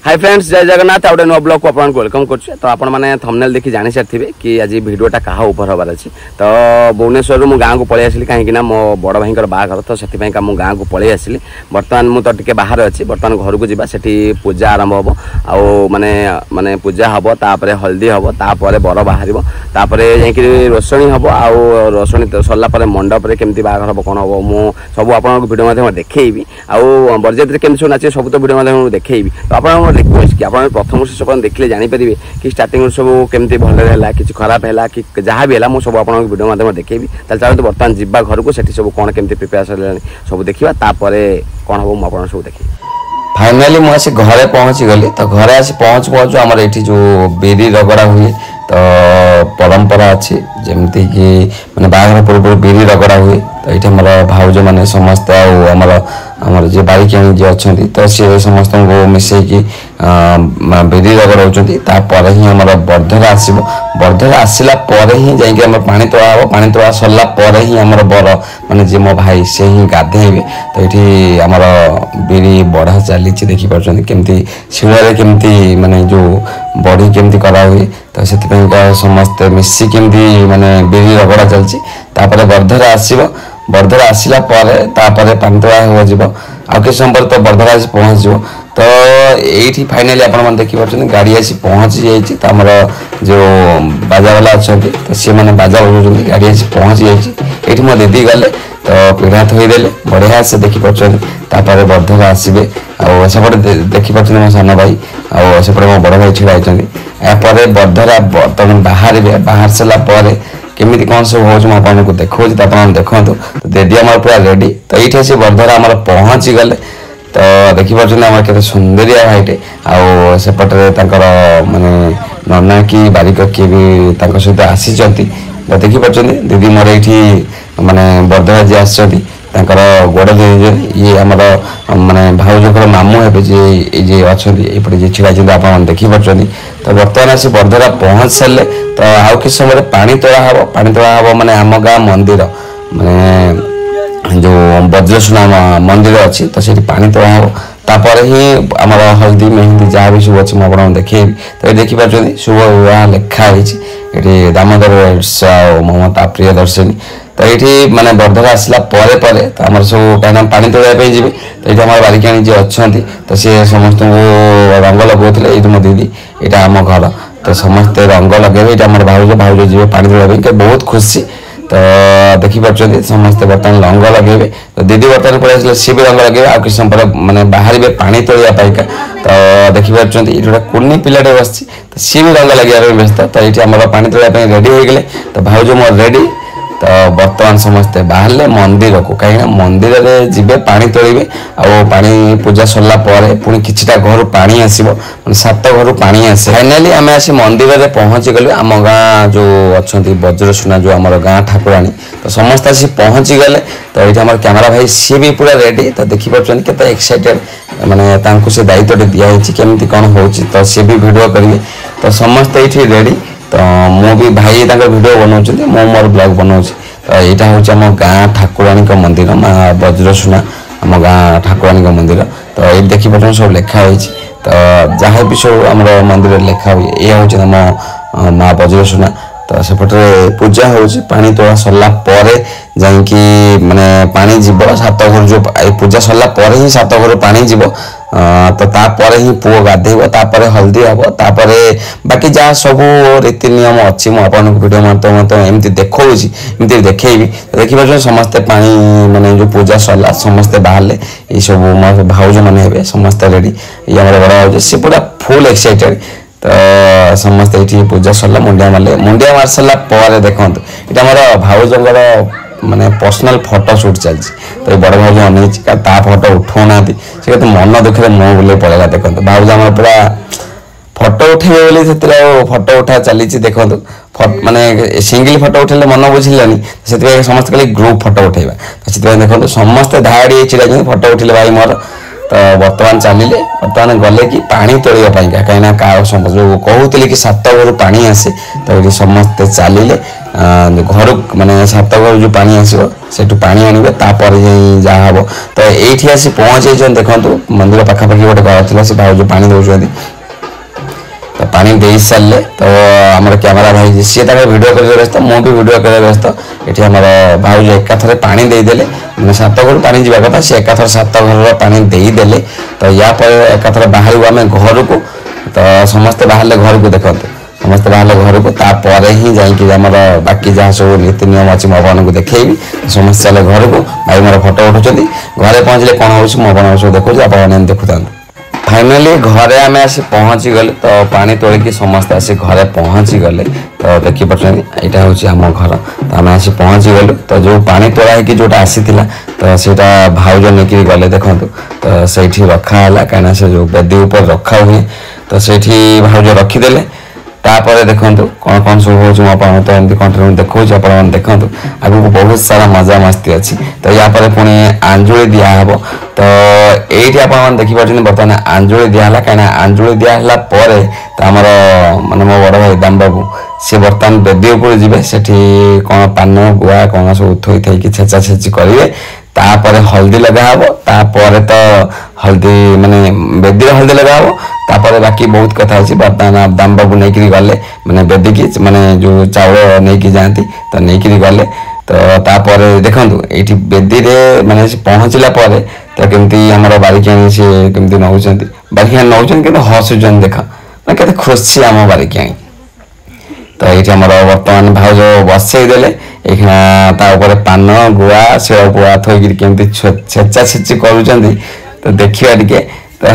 Hi friends जय जगन्नाथ आउटे नुआ blog को आपन वेलकम करछु। तो आपण माने थंबनेल देखि जानि सारथिबे कि आज वीडियोटा कहा ऊपर हबार अछि। तो भुवनेश्वर मु गाँ को पळै आसिली काहे ना मो बड़ भाईकर बाहागर तो सेति पई का मु गाँ को पळै आसिली। वर्तमान मु तो टिके बाहर अछि। वर्तमान घर को जिबा सेठी पूजा आरंभ हबो आउ माने पूजा हबो तापरे हल्दी हबो तापरे बर बाहरिबो तापरे जेकि रोसणी हबो आउ रोसणी सरला परे मंडप रे केमती बाहागर हबो कोन हबो मु सब आपन वीडियो माध्यम देखैबी आउ बरजेत रे केमती सो नाचे सब तो वीडियो माध्यम देखैबी। तो आपन रिक्वेस्ट कि आप प्रथम से सब देखले जानी परिबे कि स्टार्टिंग सब केमती भले हैला कि खराब हैला कि जहाँ भी हैला मु सब आपन वीडियो माध्यम देखैबी। ताल चालू वर्तमान जिब्बा घर को सेठी सब कोन केमती प्रिपरेशन हैला सब देखिबा तापरे कोन हबो मु आपन सब देखि। फाइनली मु आसी घरे पहुंची गली। तो घरे आसी पहुंचु हमर एठी जो बेरी रगड़ा हुए तो परंपरा अच्छी जमती कि माने बाहर पूर्व बेरी रगड़ा हुए। तो ये हमारा भाउज मैंने समस्त आमर जे बारिकाणी जी अच्छा तो सी समस्त को मिसेकी बेरी रगड़ ही आम बर्धर आसो बर्धर आसला ही जाइए पानी तोड़ा हम पानी तोड़ा सरला ही आम बर माने जे मो भाई से ही गाधेबे। तो ये आमर बेरी बढ़ा चली देखिपार केमती शिଳରେ केमती माने जो बड़ी केमती करा हुए। तो से समस्ते मिसी केमती माने बेरी रगड़ा चलती बर्धर आसो बर्धर आसला पानी तोड़ा हो किस समय पर तो बर्धर आसी पहुँच। तो ये फाइनाली आप देखिए गाड़ी आसी पहुँची जाइए। तो आमर जो बाजा वाला अच्छा तो सी मैंने बाजा बजाऊँ गाड़ी आसी पहुँची जाइए। ये मो दीदी गले तो पीढ़ा थोदेले बढ़िया से देखिपार बर्धर आसबे आसपटे देखिपार मो सान भाई आसपटे मो बड़ भाई छिड़ा यापर बर्धर बर्तमान बाहर सारापर केमिति कौन सब हो देखो देखो। तो दीदी आम पूरा रेडी। तो ये आसी बर्धर आम पहुँची गले। तो देखिपार के सुंदरिया भाईटे आसपटे माने नना कि बारिक किए भी सहित आसी। तो देखिपार दीदी मोर ये माने बर्धर जी आसर गोड़ दे ये आमर माने भाउजर मामू हे जे अच्छा ये छिड़ा आप देखिपार। तो बर्तमान आसी बर्धरा पहुँच सारे। तो आउ कि समय पानी तोड़ा हम माने आम गाँ मंदिर माने जो वज्रसुना मंदिर अच्छी तो से पानी तोड़ा हम तापर ही आमर हल्दी मेहंदी जहाँ भी सब अच्छे मुझे देखे। तो ये देखिपार शुभ विवाह लिखाई ये दामोदर ममता प्रियदर्शिनी। तो ये माने बर्धर आसला तो आम सब कहीं पानी तोड़ा जी। तो ये आम बारिकाणी जी अच्छा तो सी समस्त को रंग लगौले ये मो दीदी यहाँ आम घर। तो समस्ते रंग लगे ये आम भाउज जी पानी तोड़ा बहुत खुशी। तो देखिपार समस्ते बर्तमान रंग लगे। तो दीदी बर्तमान पड़े सी भी रंग लगे आ किस समय मैंने बाहर पानी तोड़ापा। तो देखिपार ये कुनी पिलाटे बस तो सी भी रंग लगे व्यस्त। तो ये आम पानी तोड़ापी रेडी हो गले। तो भाउज मोर रेडी। तो बर्तमान समस्ते बाहर मंदिर को कहीं मंदिर में जी पानी तोड़े पानी पूजा सरला पुणी किछिटा घर पानी आसो 7 घर पानी आसे। फाइनाली आम आसी मंदिर में पहुँची गलु आम गाँ जो अच्छा वज्रसुना जो आम गाँ ठाकुराणी। तो समस्त आसी पहुँची गले। तो ये आम कैमरा भाई सी भी पूरा रेडी। तो देखिपार के एक्साइटेड माने से दायित्व दिखाई केमती कौन हो तो सी भी वीडियो करेंगे। तो समस्ते ये रेडी। तो मु भी भाई वीडियो बनाऊँ मो मोर ब्लॉग बनाऊँ। तो यहाँ हूँ आम गाँ ठाकुराणी मंदिर माँ वज्रसुना आम गाँ ठाकुराणी मंदिर। तो ये देखिए सब लिखाई। तो जहाँ भी सब आम मंदिर लिखा हुए ये हूँ आम माँ वज्रसुना। तो सेपटे पूजा हो पानी तोड़ा सरला जाकि माने पानी जीव 7 घर जो पूजा सरला ही 7 घर पानी जीव। तो तापर ही पुओ गाधेब तापर हल्दी हम तापर बाकी जहाँ सब रीति नियम अच्छी मुझे वीडियो माध्यम एमती देखी एमती देखी। तो देखिए समस्ते पानी माने जो पूजा सरला समस्ते बाहर ये सब मो भाउज मैंने हे समस्ते रेडी। ये आम बड़ा भाउज सी पूरा फुल एक्साइटेड। तो समस्ते ये पूजा सरला मुंडिया मार सारा देखो ये आम भाउजर माने पर्सनल फोटो शूट चलती। तो बड़ भाउज अनेक फोटो उठाऊना से मन दुखे मुँह बुले पड़ेगा। देखो भाउज आम पूरा फोटो उठेबे बोली से फोटो उठा चली देखो माने सिंगल फोटो उठेले मन बुझिलानी से समस्त खाली ग्रुप फोटो उठेबा। तो देखो समस्त धाड़ी छिड़ा फोटो उठिले भाई मोर। ତ ବର୍ତ୍ତମାନ ଚାଲିଲେ ବର୍ତ୍ତମାନ ଗଲେ କି ପାଣି ତୋଳିବା ପାଇଁକା କାହିଁକିନା ଯେଉଁ କହୁଥିଲେ କି 7 ଘରୁ ପାଣି ଆସେ ତ ଏଠି ସମସ୍ତେ ଚାଲିଲେ ଘରୁ ମାନେ 7 ଘରୁ ଯେଉଁ ପାଣି ଆସିବ ସେଠୁ ପାଣି ଆଣିବେ ତାପରେ ଯାଇ ଯାହା ହବ। ତ ଏଇଠି ଆସି ପହଞ୍ଚାଇଛନ୍ତି ଦେଖନ୍ତୁ ମନ୍ଦିର ପାଖାପାଖି ଗୋଟେ ଘର ଥିଲା ସେ ଭାଉଜ ପାଣି ଦେଉଛନ୍ତି। ତ ପାଣି ଦେଇ ସାରିଲେ ତ ଆମର କ୍ୟାମେରା ଭାଇ ସିଏ ତାଙ୍କର ଭିଡ଼ିଓ କରିବା ବ୍ୟସ୍ତ ମୁଁ ବି ଭିଡ଼ିଓ କରିବା ବ୍ୟସ୍ତ। ଏଠି ଆମର ଭାଉଜ ଏକାଥରେ ପାଣି ଦେଇଦେଲେ ମାନେ 7 ଘରୁ ପାଣି ଯିବା କଥା ସେ ଏକାଥରେ 7 ଘରର ପାଣି ଦେଇଦେଲେ। ତ ୟା ପରେ ଏକାଥରେ ବାହାରିବୁ ଆମେ ଘରକୁ। ତ ସମସ୍ତେ ବାହାରିଲେ ଘରକୁ ଦେଖନ୍ତୁ ସମସ୍ତେ ବାହାରିଲେ ଘରକୁ ତାପରେ ହିଁ ଯାଇକି ଆମର ବାକି ଯାହା ସବୁ ନୀତି ନିୟମ ଅଛି ମୁଁ ଆପଣଙ୍କୁ ଦେଖେଇବି। ସମସ୍ତେ ଚାଲେ ଘରକୁ ଭାଇ ମୋର ଫଟୋ ଉଠୁଛନ୍ତି। ଘରେ ପହଞ୍ଚିଲେ କ'ଣ ହେଉଛି ମୁଁ ଆପଣଙ୍କୁ ସବୁ ଦେଖାଉଛି ଆପଣମାନେ ଦେଖୁଥାନ୍ତୁ। फाइनाली घरे आम आसी पहुँची गले तो पानी तोलिकी समस्ते आसी घरे पहुँची गले तो देखिपार यहाँ हूँ आम घर तो आम आसी पहुँची गलु तो जो पानी तोड़ा है जोटा आसी तो सीटा भाउज नहीं गले देखु तो से रखाला कहीं से जो बेदी ऊपर रखा हुए तो से भाउज रखीदे तापर देखु कौन कौन सब हो तो एमती कंटिन्यू देखा देखु आग को बहुत सारा मजा मस्ती अच्छी। तो या पुणी आंजुली दिहब तो ये आप देखिए बर्तमान आंजुली दिहला कहीं आंजुली दिहला तो आमर माने मो बड़ भाई दाम बाबू सी बर्तमान बेदी ऊपर जी से कौन पान गुआ कौन सब थोई थी छेचा छेची करेंगे तापर हल्दी लगाब तापर तो हल्दी माने बेदी हल्दी लगाब तापर बाकी बहुत कथा अच्छी बर्तमान दाम बाबू नहीं गले माने बेदी की माने जो चाउल नहीं जाती तो नहीं गले तो तापर देखु ये बेदी रे माने पहुँचला तो केमती आमर बारिकियाणी सी केमती नौ बारिकियाणी नौ कि हसुचन देख के खुशी आम बारिकियाणी। तो ये आम बर्तमान भाउज बसईदे ये पान गुआ शिल पुआ थोक केमती छेचा छेची करुँच तो देखा टे तो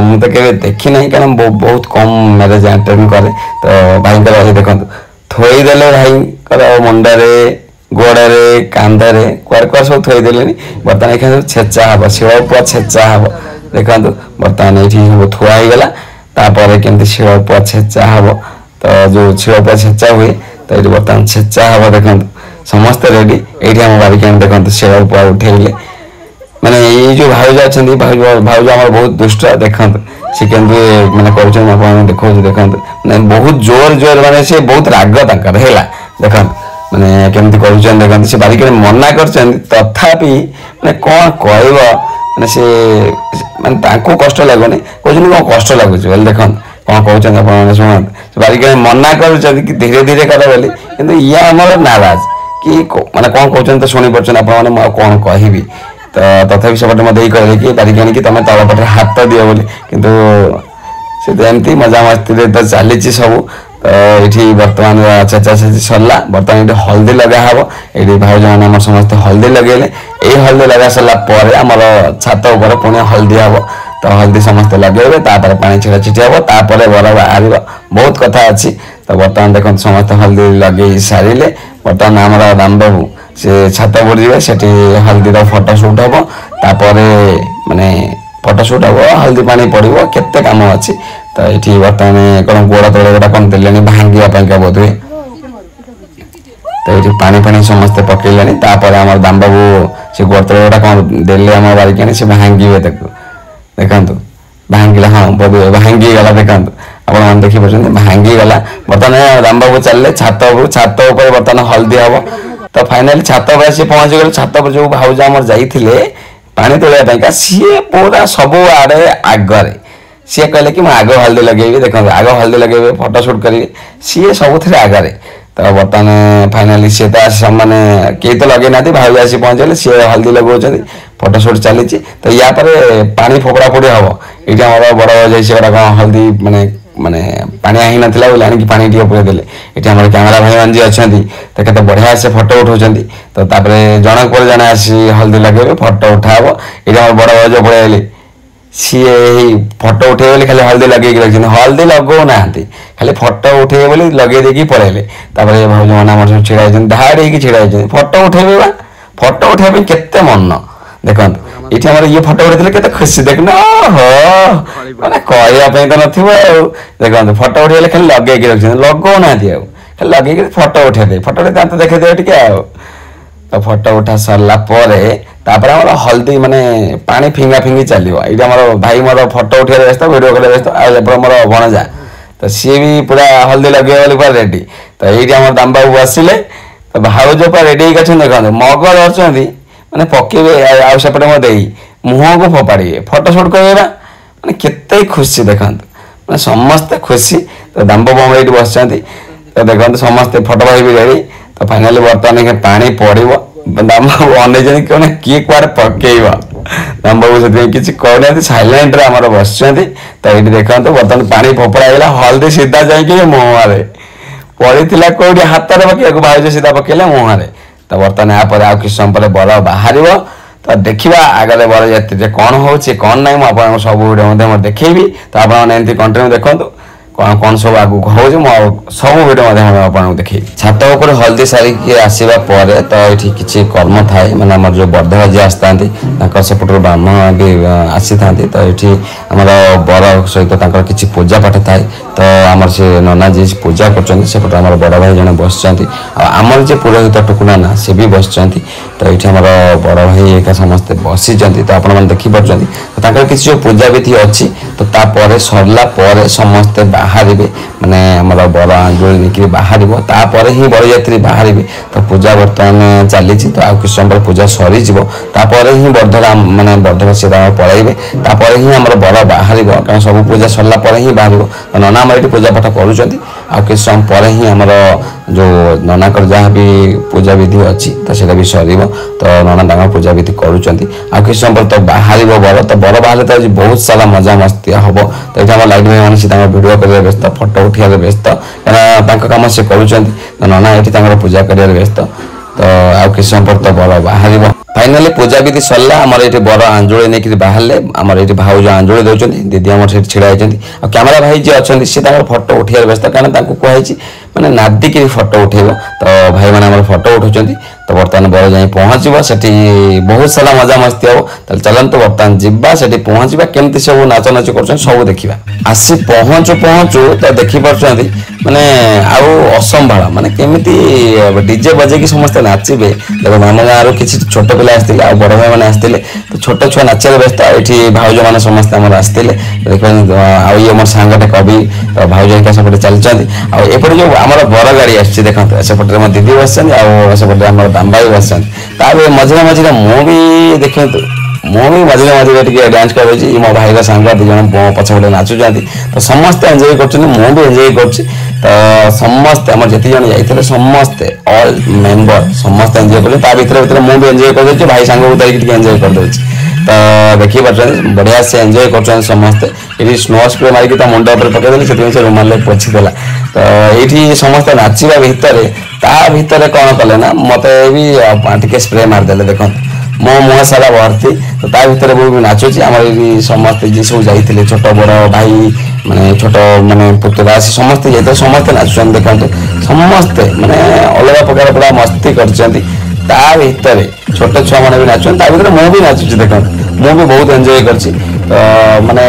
मुझे केवे देखी ना कारण बहुत कम मैरेज अटेंड करे तो भाई देखो थोईदे भाई मुंडे गोड़े कांधे कुआर कुआर सब थोईदे बर्तमान ये सब छेचा हम शिल पुआ छेचा हम देखो बर्तमान ये सब थुआईगला तापर केमती शिल पुआ छेचा हम तो जो शिल पुआ छेचा हुए तो ये बर्तमान छेचा हम देखो समस्ते रेडी ये आम बारिकाणी देखो शिल पुआ उठेले माने ये जो भाउज अच्छा भाउज आम बहुत दुष्ट देखते सी केमती मैंने कर देखो देखते मैंने बहुत जोर जोर माने से बहुत राग तक है देखते मैंने केमती कर देखते से बारिकाणी मना कर तथापि मैंने कौन कह मैंने से मैंने कष्ट लगुनि कौन कष्ट लगुच देख कौन कहते शुण बारिकाणी मना कर धीरे धीरे कर बोली कि ये आमर नाराज कि मैंने कौन कहते तो शुणी पार्छ आप कौन कहबी तो तथापि सेपटे मत कहले कि बारिकाणी कि तुम तल पटे हाथ दियो बोली किंतु से एमती मजा मस्ती तो चली सब। तो ये बर्तमान छेचा छेची सरला बर्तमान ये हल्दी लगा हम ये भाउज मैंने समस्त हल्दी लगेले ये हल्दी लगा सारापर आमर छात उपर पुणी हल्दी हम तो हल्दी समस्त लगे तापर पानी छिटा छिटी हम तापर बर बाहर बहुत कथा अच्छी। तो बर्तमान देखो समस्त हल्दी लगे सारे बर्तमान आमर दाम बाबू से छात उपर जी से हल्दी फोटो सुट हम तापर माने फोटो सुट हम हल्दी पानी पड़ो केते काम अच्छी। तो ये बर्तमान कौन गोड़ तले गोटा कौन देले भांगा बोधे तो ये पानी पानी समस्ते पकड़े तापर आम दाम बाबू से गोड़ तले गोटा कौन देले आम बारिकाणी से भांगे देखु भांगला हाँ बोधे भांगीगला देखु आप देखिए भांगीगला बर्तमान दाम बाबू चलिए छात उपर बर्तमान हल्दी हम तो फाइनाली छात पर सी पहुँची गले छात पर जो भाउज आमर जाइए पानी तोड़ा सी पूरा सब आड़े आगरे सी कहले कि आग हल्दी लगे देख आग हल्दी लगे फोटो सुट करेंगे सी सब आगरे। तो बर्तमान फाइनाली सी तो मैंने कई तो लगे ना भाउज आसी पहुँचे सी हल्दी लगाऊँ फोटो सुट चली। तो या पानी फोपड़ा फोड़ी हम ये आम बड़ भाई से गोटा कौन हल्दी माने माने पानी आई नाला बोले आनिक पानी टे पुरेदेले ये आम कैमेरा भाई मान जी अच्छा तो केते बढ़िया से फोटो उठाऊँ तो जनक पर जन आसी हल्दी लगे फोटो उठाब ये आम बड़ भाई जो पड़े सी फोटो उठे बोली खाली हल्दी लगे रखी हल्दी लगो ना खाली फोटो उठे बोली लगे देकी पड़ेले भाई मैंने आम सब ढड़ा धाड़ी ढड़ा फोटो उठेबे फोटो उठाई केते मन देखो ये आम ये फोटो उठे के खुशी देखना हो मैंने कहवाई तो देखो फोटो उठे खाली लगे रखी लगो ना खाली लगे फोटो उठे फोटो उठे दात देखे टे तो फोटो उठा सरला तापर आमर हल्दी माने पानी फिंगा फिंगी चलो ये भाई मोर फोटो उठे व्यस्त भिडियो कर व्यस्त आपर मोर भणजा तो सी भी पूरा हल्दी लगे पूरा रेडी तो ये दाम बाबू बसिले तो भाउज पूरा रेडी देखते मग धरती मैंने पकेबे आउपटे मो दे मुह को फोपाड़े फोटो सुट कर मैंने केते खुशी देखते मैंने समस्ते खुशी तो दाम बाबू ये बस तो देखते समस्ते फोटो भाई भी रेडी तो फाइनाली बर्तमान पानी पड़ो दाम बाबू अनेक कौन किए कुआड़े पकेब दाम बाबू से किसी कहना सैलेंट आमर बस तो ये देखते बर्तमान पानी फोपड़ा हल्दी सीधा जाइए मुहरे पड़ी कौटी हाथ में पकेक भाई सीधा पकेले मुहरे तो बर्तमान यापर आ किस समय बर बाहर तो देखा आगे बर जात्री कौन हो कौन ना मुझे सब वीडियो देखी तो आपने कंटिन्यू देखो कौन कौन सब आगू हो सब वीडियो देखी छात उपर हल्दी सारिकी आसवा पर तो ये किसी कर्म थाए मैंने आम जो बर्धवाजी आसता सेपट ब्राह्मण भी आसी था तो ये आम बर सहित किसी पूजा पाठ थाए तो आम से नना जी पूजा करपट आम बड़ भाई जन बस आमर जे पुरोहित टुकुना ना सी भी बस तो ये आम बड़ भाई एका समस्ते बसी तो आप देखिपुर तो किसी जो पूजा विधि अच्छी तो तापर सरला समस्ते बाहर माने आमर बर आंजुली निकली बाहर तापर ही बरजात्री बाहर तो पूजा बर्तमान चली तो आ किस समय पूजा सरी तापर ही बर्धरा माने बर्धरा सी पलैबे तापर ही आम बर बाहर कारण सब पूजा सरला ही बाहर तो नना आम ये पूजा पाठ करुँच आ किस समय पर ही आमर जो नना जहाँ भी पूजा विधि अच्छी तो सीटा भी सर तो नना पूजा विधि करुँच आ किस समय तो बाहर बर तो बर बाहर तो बहुत सारा मजा मस्ती हम तो ये लाइट भाई मैंने भिडियो कर व्यस्त फोटो उठा व्यस्त कहीं कम से करुँच तो नना ये पूजा कर व्यस्त तो आउ किस समय तो बर बाहर फाइनाली पूजा विधि सरला आमर ये बर आंजुली नहीं बाहर आमर ये भाउज आंजुली दौरान दीदी आम छिड़ा होती कैमेरा भाई जी अच्छा सी फोटो उठार व्यस्त कहीं कहुई मैंने नादिक फोटो उठेब तो भाई मैंने फोटो उठाऊँ तो बर्तमान बर जाए पहुँचब से बहुत सारा मजा मस्ती हम तो चलते बर्तमान जावा से पहुँचा केमती सब नाचनाची कर सब देखा आसी पहुँचु पहुँचु तो देखिपुर माने आउ असंभाल माने केमिति डीजे बजे समस्ते नाचे देखो आम गाँव किसी छोट पिला आसते बड़ भाई मैंने आसते तो छोट छुआ नाचे व्यस्त ये भाउज मैंने समस्ते आम आसते देखिए आए मोर सांगटे कवि तो भाउज सेपटे चलते आउटे जो आम बर गाड़ी आसपटे सेपटे मो दीदी बस सेपटे आम दाम भाई बस मझे मझे मुझे देखते मुझे मझे मझे टे डांस कर मो भाई सांग दिज पछपटे नाचुचार तो समस्ते एंजॉय कर एंजॉय कर समस्ते आम जिते जन जाते समस्ते ऑल मेंबर समस्त एंजॉय कर मुझे एंजॉय कर भाई सांग को धरिकी एंजॉय कर दे तो देखिए पार्टी बढ़िया से एंजॉय कर समस्ते ये स्नो स्प्रे मारिक मुंड पर पकईदे से रुमाल पोछीदेला तो ये समस्ते नाचवा भितर कौन कले ना मत भी स्प्रे मारिदे देखो मो मुह सारा भर्ती तो ता भर भी नाचुची आम समस्ते जी सब जाइए छोट बड़ भाई माने छोट माने पुतला समस्ते जाते समस्ते नाचुन देखते समस्ते माने अलग प्रकार पूरा मस्ती कर भितर छोट छुआ मैंने भी नाचुन भर मुझे भी नाचुची देखो मुझे भी बहुत एंजॉय कर माने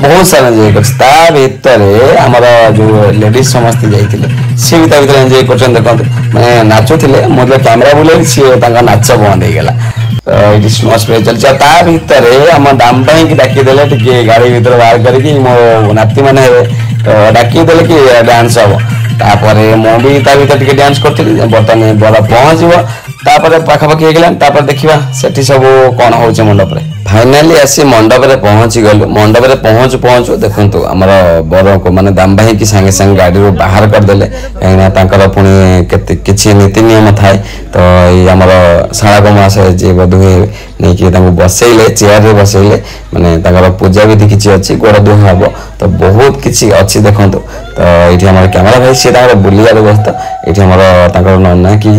बहुत सारा एंजॉय कर भितर आमर जो लेडीज समस्ते जाइए सी भी भर एंजॉय कर देखते मैंने नाचुले मुझे कैमेरा बुले सी नाच बंद हो गला ये स्नो स्प्रे चलती भितर आम दाम की डाकीदे टे गाड़ी भर बाहर करके मो नाती मैंने डाकीदे कि डांस हम तापर मुझे टे डांस करी बर्तमान बड़ पहुँचब पाखापाखि होगा देखा से सब कौन हो मंडप फाइनाली आसी मंडप पहुँची गलु मंडप पहुँचु पहुँचु देखु आमर बर को माने दाम भाई की सांगे सांगे गाड़ी बाहर करदे कहीं पुणी किसी नीति नियम थाए तो ये आमर शाला कमास जी बधुए नहीं बसैले चेयर बसैले माने पूजा विधि किसी अच्छी गोड़ दुह हम तो बहुत किसी अच्छी देखु तो ये आम कैमेरा भाई सी बुलार व्यस्त ये आमर नना कि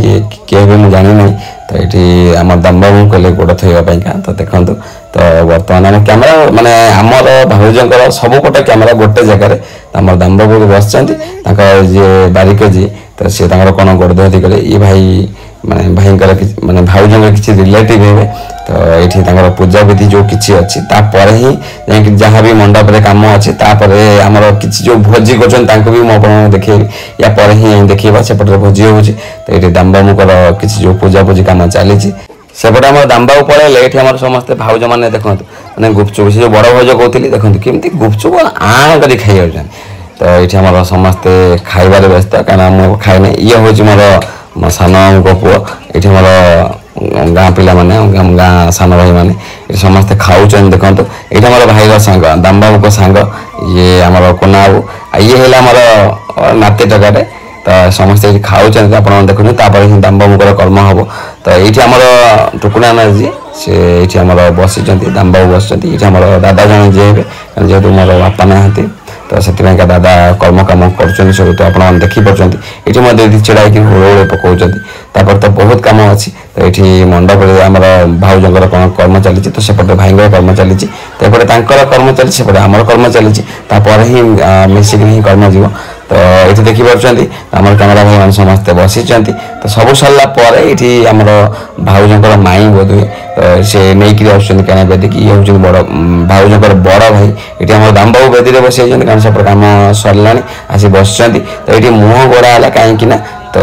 किए भी मुझे जानी नहीं तो ये आम दाम बाबू कहले गोड़ थोपाई तो देखु तो बर्तमान आम कैमेरा माने आमर भाउजर सबुकोटे कैमेरा गोटे जगह आम दाम बाबू बस जी बारिक जी तो सी कौन गोड़ धोती कले ये भाई माने भाई माने भाउजर किसी रिलेटिव हे तो ये पूजा विधि जो किसी अच्छी ही जहाँ भी मंडप कम अच्छी आमर किसी जो भोजी कर भी मुझे देखे या पर ही देखा सेपटे भोजी हो तो ये दाम बाबूर किसी जो पूजा पूजी कम चली सेपटे आम दाम्बाऊ पड़े ये आम समस्ते भाउज मैंने देखो मैंने गुपचुप से जो बड़ भाउज कहती देखो केमती गुपचुप आँ कर खाई जाऊँ तो ये आम समस्ते खाइबार व्यस्त कहीं मुझे खाए ये हूँ मोर सान पुओ ये मोर गाँ पिला माने गाँ सान भाई मैंने ये समस्ते खाऊ देखो ये मोर भाईर सांग दाम्बाबू को सांग ये आमर कोना बाबू ये है आमर नाती टकाटे तो समस्ते ये खाऊ आप देखुन दाम्बाबूर कर्म हम तो ये आमर टुकुना ना जी से ये आमर बसी दाम्बाबू बस ये दादा जन जी हे जेहतु मोर बापा ना तो से दादा कर्म कम कर सब तो आप देखिपुर ये दीदी चिड़ाई हुड़ पकाउं तो बहुत कम अच्छी तो ये मंडप आम भाउजर कौन कर्म चली तो सेपटे भाई कर्म चली तो एपटे कर्म चली सेपटे आमर कर्म चली ही मिसिक ही कर्म जीव तो ये देखिपुर आम कैमेरा भाई मैंने समस्ते बसी तो सब सरला ये आम भाउजर माई बोध हुए तो सी नहीं आसना बेदी ये हूँ बड़ भाउजर बड़ भाई ये आम दाम्बाबू बेदी बस कारण सब कम सरला आसी बस तो ये मुह गोड़ा है कहीं तो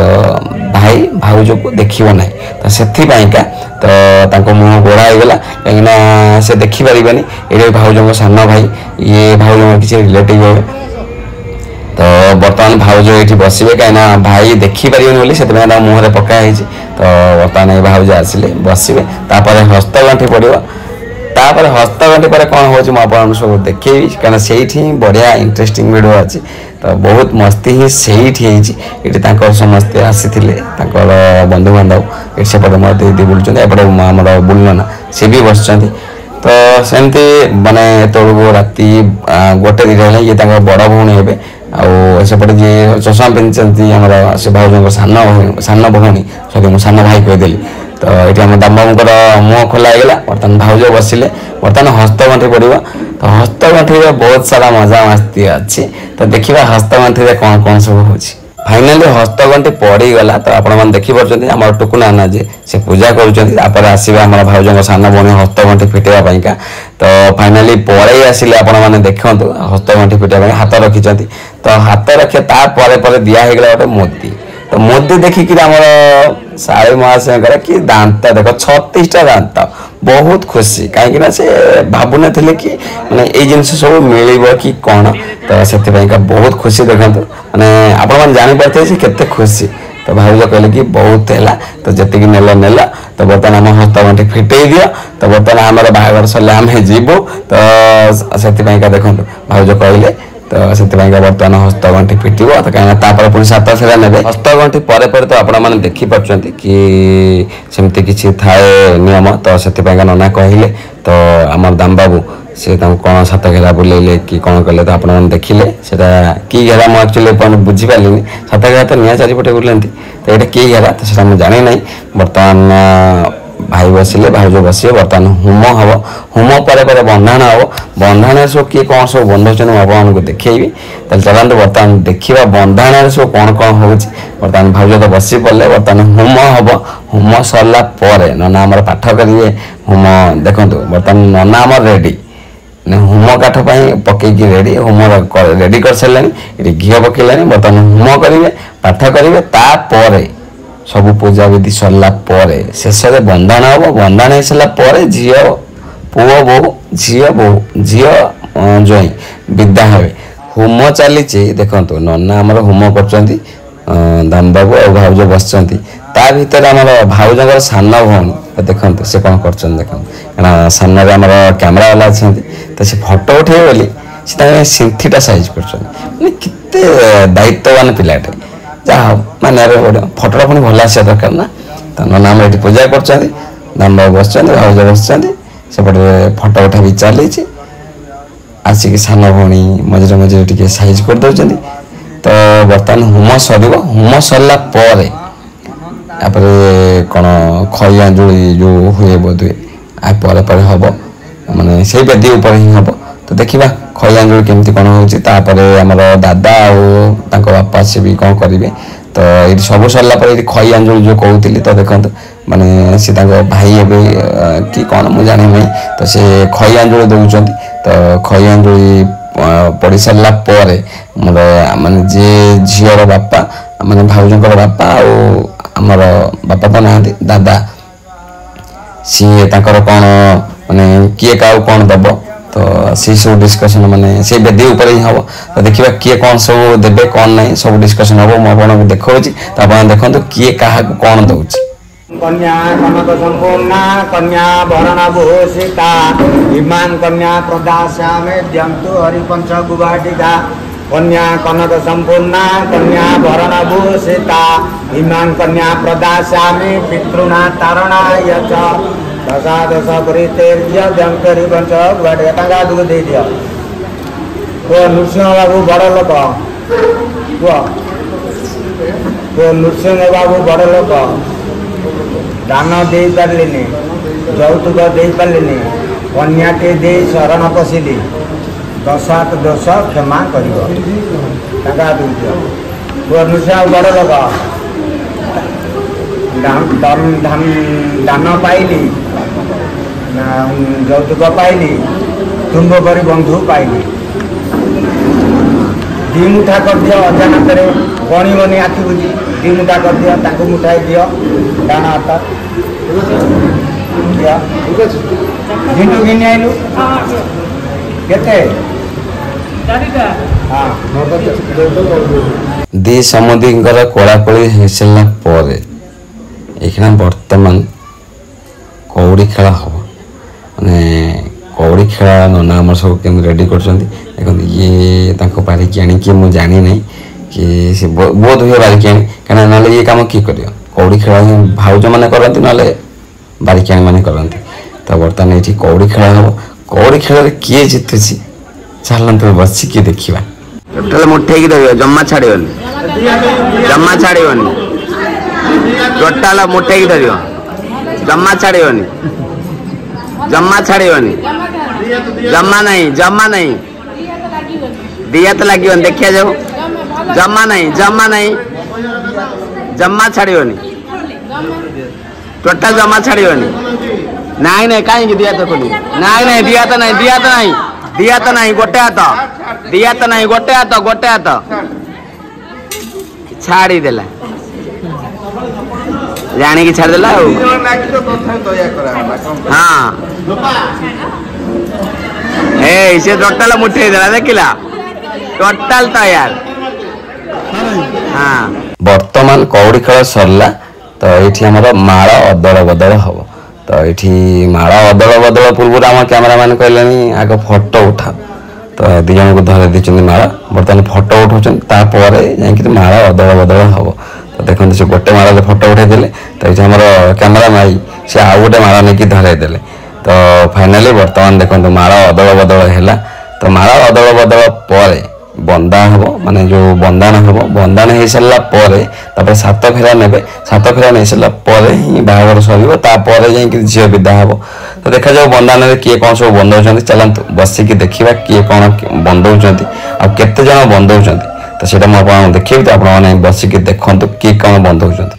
भाई भाउज को देखिब ना तो से तो मुह गोड़ा होगला कहीं से देखिपारे ये भाउज सान भाई ये भाउज किसी रिलेटिव हे तो बर्तमान भाउज ये बसवे कहीं भाई देखिपारे से मुहर पकाई तो बर्तमान ये भाउज आसिले बसवे हस्तगंठी पड़ो तापर हस्तगंठी पर कौन हो मुझे सब देखेबी कारण से बढ़िया इंटरेस्टिंग वीडियो अच्छी तो बहुत मस्ती ही से समस्ते आसी बंधु बांधव ये सेपटे मोर दीदी बुलूँ एपटे आमर बुलना सी भी बस तो सेमती माने तौक राति गोटे दिन ये बड़ भौणी हे आउपटे जी चषमा पिंधि आमर से भाउज सान भौणी सॉरी मुझे सान भाई कहीदेली तो ये आम दाम्बाबूर मुह खोला होगा बर्तमान भाउज बसिले बर्तमान हस्तगंठी पड़ो तो हस्तगंठी बहुत सारा मजा मस्ती अच्छी तो देखा हस्तगंठी कौन कौन सब हो फाइनाली हस्तगंठी पड़गला तो आप देखिपुर आम टुकुना ना जी से पूजा कर आसवे आम भाउज सान भौणी हस्तगंठी फिटेवाई का तो फाइनाली पड़े आसिले आपने देखु हस्तगंठी फिटेवा हाथ रखिंट तो हाथ रखे तापर दिगला गोटे मोदी तो मोदी देखिक आमर साड़ी महाशय कि दांत देख 36टा दांत बहुत खुशी कहीं से भावु न कि मैंने ये जिन सब मिल कि कौन तो से बहुत खुशी देखते मैंने आप जापारे केते खुशी तो भाउज कहले कि बहुत है तो जी नेल तो बर्तमान आम हस्तगंठी फिटे दियो तो बर्तमान आम बाहर सरले आम जीवु तो से देखो भाउज कहले तो से बर्तमान हस्तगंठी फिटो तो कहीं पुणी 7 फेरा ने हस्तगंठी पर तो आपने देखिपुर कि सेमती किसी थाए नियम तो से नना कहले तो आम दाम्बाबू से कौन 7 घेरा बुलेले कि कौन कले तो आप देखिले कि घेरा मुझे एक्चुअली बुझीपारे 7 घेरा तो निया चारिपटे बुलांती तो ये कि घेरा तो सीटा मुझे जानी ना बर्तमान भाई बसिले भाउज बस बर्तमान होम हम होम पर बंधाण हम बंधाण सब किए कौन सब बंधुन आपको देखी तो चलते बर्तमान देखा बंधाण सब कौन कौन हो बर्तमान भाउज तो बसी पड़े बर्तमान होम हम होम सरला नना आम पाठ करेंगे होम देखो बर्तमान नना आम रेडी होम काठ पकईकी रेडी होम रेडी कर सारे ये घी पकईला बर्तमान होम करेंगे पाठ करेंगे तापर सब पूजा विधि सरला शेष में बंधाण हम बंधाण हो सारापर झी पुओ बो झी जई विदा हे होम चली देखो नना आमर होम कर दाम्बाबू और भाउज बस भर आम भाउजर सान भौणी देखते से कौन कर देखो सान आम कैमेरा वाला अच्छा तो से फटो उठे बोली से सिंथीटा साइज कर दायित्ववान पिलाटे जहाँ माने फटोटा पुणी भल आसा दरकार ना तो नना आम ये पूजा कर दाम्बाबू बस भाउज बस सेपटे फटो उठा भी चली आसिक सान भौणी मझे मझे टे साइज कर दौरान तो बर्तमान होम सर होम सरला कौन खई आंजुली जो हुए बोध हुए हम माने से बेदी ही हम तो देखा खई आंजुली केमती कौन होमर दादा और बापा से भी कौन करेंगे तो ये सब सरला खई आंजुली जो कहती तो देखो माने सी भाई ए कि कौन मुझे जानी नहीं तो से खई आंजुली दौरान तो खई आंजुली पड़ सारा मोर माने जे झीर बापा माने भाउजर बापा आमर बापा तो ना दादा ସିଏ ତାଙ୍କର କ'ଣ ମାନେ କିଏ କାହାକୁ କ'ଣ ଦେବ ତ ସେଇ ସବୁ ଡିସ୍କସନ୍ ମାନେ ସେଇ ବେଦି ଉପରେ ହିଁ ହେବ। ତ ଦେଖିବା କିଏ କ'ଣ ସବୁ ଦେବେ କ'ଣ ନାହିଁ ସବୁ ଡିସ୍କସନ୍ ହେବ। ମୁଁ ଆପଣଙ୍କୁ ଦେଖାଉଛି ତ ଆପଣ ଦେଖନ୍ତୁ କିଏ କାହାକୁ କ'ଣ ଦେଉଛି। कन्या कनक संपूर्णा कन्या भरण भूषिता इमान कन्या प्रदास्यामे द्यंतु हरिपंच गुवाटिका कन्या कनक संपूर्णा कन्या भरण भूषिता इमान कन्या प्रदास्यामे पितृना तारणाय च दशा दश परितेर्य द्यंतु हरिपंच गुवाटिका टंका दुग दे दियो। तो नृसिंह बाबू बड़ लोक तो नृसिंह बाबू बड़ लोक दान दे पारे यौतुक दे पारे कन्याटे दे शरण पशिली दशात दोष क्षमा कर बड़ लोक दान पाइली यौतुक पाइली तुम्ब पर बंधु पाइली दी मुठा कर दियो अजानत गणी बनी आखि बुझी दी मुठा कर दियो ताकू मुठाई दियो डाण हाथ झिंटू घिनी आइलु केते दी समुद्रीଙ୍କର कोलाकोली ହେଇସାରିଲା ପରେ ଏଇଖିଣା ବର୍ତ୍ତମାନ କଉଡ଼ି ଖେଳ ହେବ। ମାନେ କଉଡ଼ି ଖେଳ ନନା ଆମର ସବୁ କେମିତି ରେଡ଼ି କରୁଛନ୍ତି ଦେଖନ୍ତୁ। ଇଏ ତାଙ୍କୁ ବାରିକି ଆଣିକି ମୁଁ ଜାଣି ନାହିଁ କି ସେ ବହୁତ ହୁଏ ବାରିକି ଆଣି କାହିଁକିନା ନହେଲେ ଇଏ କାମ କିଏ କରିବ। କଉଡ଼ି ଖେଳ ହିଁ ଭାଉଜମାନେ କରନ୍ତି ନହେଲେ ବାରିକି ମାନେ କରନ୍ତି। ତ ବର୍ତ୍ତମାନ ଏଇଠି କଉଡ଼ି ଖେଳ ହେବ। କଉଡ଼ି ଖେଳରେ କିଏ ଜିତୁଛି ଚାଲନ୍ତୁ ବସିକି ଦେଖିବା। ଟୋଟାଲ ମୁଠେଇକି ଧରିବ ଜମା ଛାଡ଼ିବନି ଜମା ଛାଡ଼ିବନି ଟୋଟାଲ ମୁଠେଇକି ଧରିବ ଜମା ଛାଡ଼ିବନି ଜମା ଛାଡ଼ିବନି ଜମା ନାହିଁ ଜମା ନାହିଁ ଦି ହାତ ଲାଗିବନି ଦେଖିଆ ଯାଉ ଜମା ନାହିଁ ଜମା ଛାଡ଼ିବନି ଟୋଟାଲ ଜମା ଛାଡ଼ିବନି। ନାଇଁ ନାଇଁ କାହିଁକି ଦି ହାତ ଖୋଲି ନାଇଁ ନାଇଁ ଦି ହାତ ନାହିଁ ଗୋଟେ ହାତ ଗୋଟେ ହାତ ଛାଡ଼ିଦେଲା ଜାଣିକି ଛାଡ଼ିଦେଲା ଆଉ ହଁ ଏ ସେ ଟୋଟାଲ ମୁଠେଇ ଦେଲା ଦେଖିଲା ଟୋଟାଲ ତୟାର। ହଁ ବର୍ତ୍ତମାନ କଉଡ଼ି ଖେଳ ସରିଲା ତ ଏଇଠି ଆମର ମାଳ ଅଦଳ ବଦଳ ହେବ। ତ ଏଇଠି ମାଳ ଅଦଳ ବଦଳ ପୂର୍ବରୁ ଆମ କ୍ୟାମେରାମ୍ୟାନ୍ କହିଲେଣି ଆଗ ଫଟୋ ଉଠାଅ। ତ ଦି ଜଣଙ୍କୁ ଧରେଇ ଦେଇଛନ୍ତି ମାଳ ବର୍ତ୍ତମାନ ଫଟୋ ଉଠାଉଛନ୍ତି ତାପରେ ଯାଇକି ମାଳ ଅଦଳ ବଦଳ ହେବ। ତ ଦେଖନ୍ତୁ ସେ ଗୋଟେ ମାଳରେ ଫଟୋ ଉଠାଇ ଦେଲେ ତ ଏଇଠି ଆମର କ୍ୟାମେରା ମାଇ ସେ ଆଉ ଗୋଟେ ମାଳ ନେଇକି ଧରାଇ ଦେଲେ। ତ ଫାଇନାଲି ବର୍ତ୍ତମାନ ଦେଖନ୍ତୁ ମାଳ ଅଦଳ ବଦଳ ହେଲା। ତ ମାଳ ଅଦଳ ବଦଳ ପରେ ବନ୍ଦା ହେବ ମାନେ ଯେଉଁ ବନ୍ଦାଣ ହେବ। ବନ୍ଦାଣ ହେଇସାରିଲା ପରେ ତାପରେ ସାତ ଫେରା ନେବେ। ସାତ ଫେରା ନେଇସାରିଲା ପରେ ହିଁ ବାହାଘର ସରିବ ତାପରେ ଯାଇକି ଝିଅ ବିଦା ହେବ। ତ ଦେଖାଯାଉ ବନ୍ଦାଣରେ କିଏ କ'ଣ ସବୁ ବନ୍ଦଉଛନ୍ତି ଚାଲନ୍ତୁ ବସିକି ଦେଖିବା କିଏ କ'ଣ ବନ୍ଦଉଛନ୍ତି ଆଉ କେତେ ଜଣ ବନ୍ଦଉଛନ୍ତି। ତ ସେଇଟା ମୁଁ ଆପଣଙ୍କୁ ଦେଖେଇବି ତ ଆପଣମାନେ ବସିକି ଦେଖନ୍ତୁ କିଏ କ'ଣ ବନ୍ଦଉଛନ୍ତି।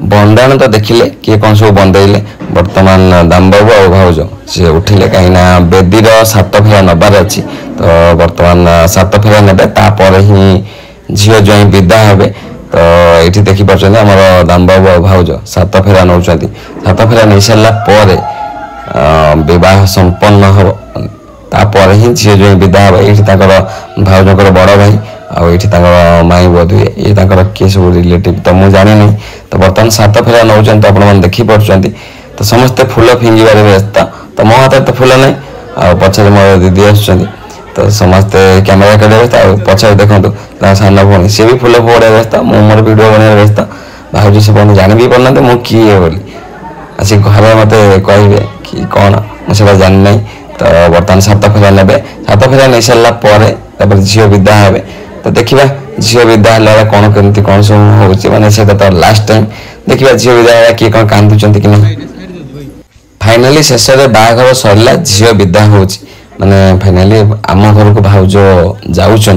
बंदाण तो देखिले किए कौन सब बंदेले बर्तमान दामबाबू आ भाउज सी उठिले कहीं बेदीर 7 फेरा नबार अच्छी तो बर्तमान 7 फेरा ने ही झील ज्वाई विदा हे तो ये देखिपार आम दामबाबू आ भाउज 7 फेरा नौ 7 फेरा नहीं सारापर बह संपन्न हम तापर ही झील ज्वाई विदा हे ये भाउजर बड़ भाई आठ माई बोध हुए ये किए सब रिलेटिव तो मुझे जानी नहीं तो बर्तमान 7 फेरा नौ तो आप देखिपुं तो समस्ते फूल फिंगार व्यस्त तो मो हाथ तो फूल नहीं आ पचर मो दीदी आस तो समस्ते कैमेरा काटे व्यस्त पचर देखो सान भौणी सी भी फूल फोड़ा व्यस्त मु मोर वीडियो बनवा व्यस्त भाई से बन जान भी पारना मु किए बोली आसिक घर मत कहे कि कौन मुझे जानी ना तो बर्तमान 7 फेरा ने 7 फेरा नहीं सारापर झील विदा हे तो देखा झील विदा है कौन कमी कौन सब हो तो लास्ट टाइम देखा झील विदा है किए कौन कांदुंट कि नहीं फाइनाली शेष में बाहाघर सरला झील विदा हो माने फाइनाली आम घर को भाउज जाऊँच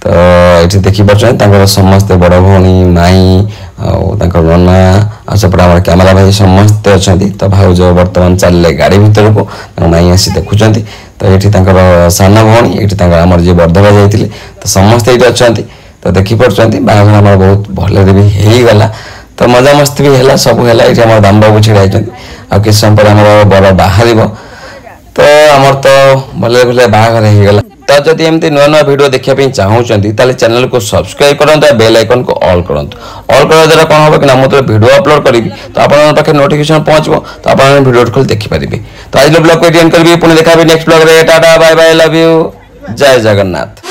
तो ये देखिपार समस्ते बड़ भौणी माई नना आसपटे आम कैमेरा भाई समस्ते अच्छा तो भाउज बर्तमान चलने गाड़ी भर को माई आसी देखुं तो ये सान भौणी ये आम जी बरधरा जाते तो समस्ते ये अच्छा तो देखिपार बाहाघर आम बहुत भले भी होगला तो मजा मस्ती भी है सब है ये आम दामबाबू छिड़ा आ कि समय पर आम बर बाहर तो आमर तो भले भले बाहाघर होगला तो जदि एमती नुआ नुआ वीडियो देखा चाहूँगी ताले चैनल को सब्सक्राइब करूँ बेल आइकन को ऑल करूँ ऑल करने द्वारा कौन हम कि मुझे वीडियो अपलोड करी तो आप नोटिफिकेशन पहुँचो तो आप वीडियो खोल देखिपारे तो आज ब्लॉग को एंड करी पुणी देखा नेक्स्ट ब्लॉग रे tata bye bye love you जय जगन्नाथ।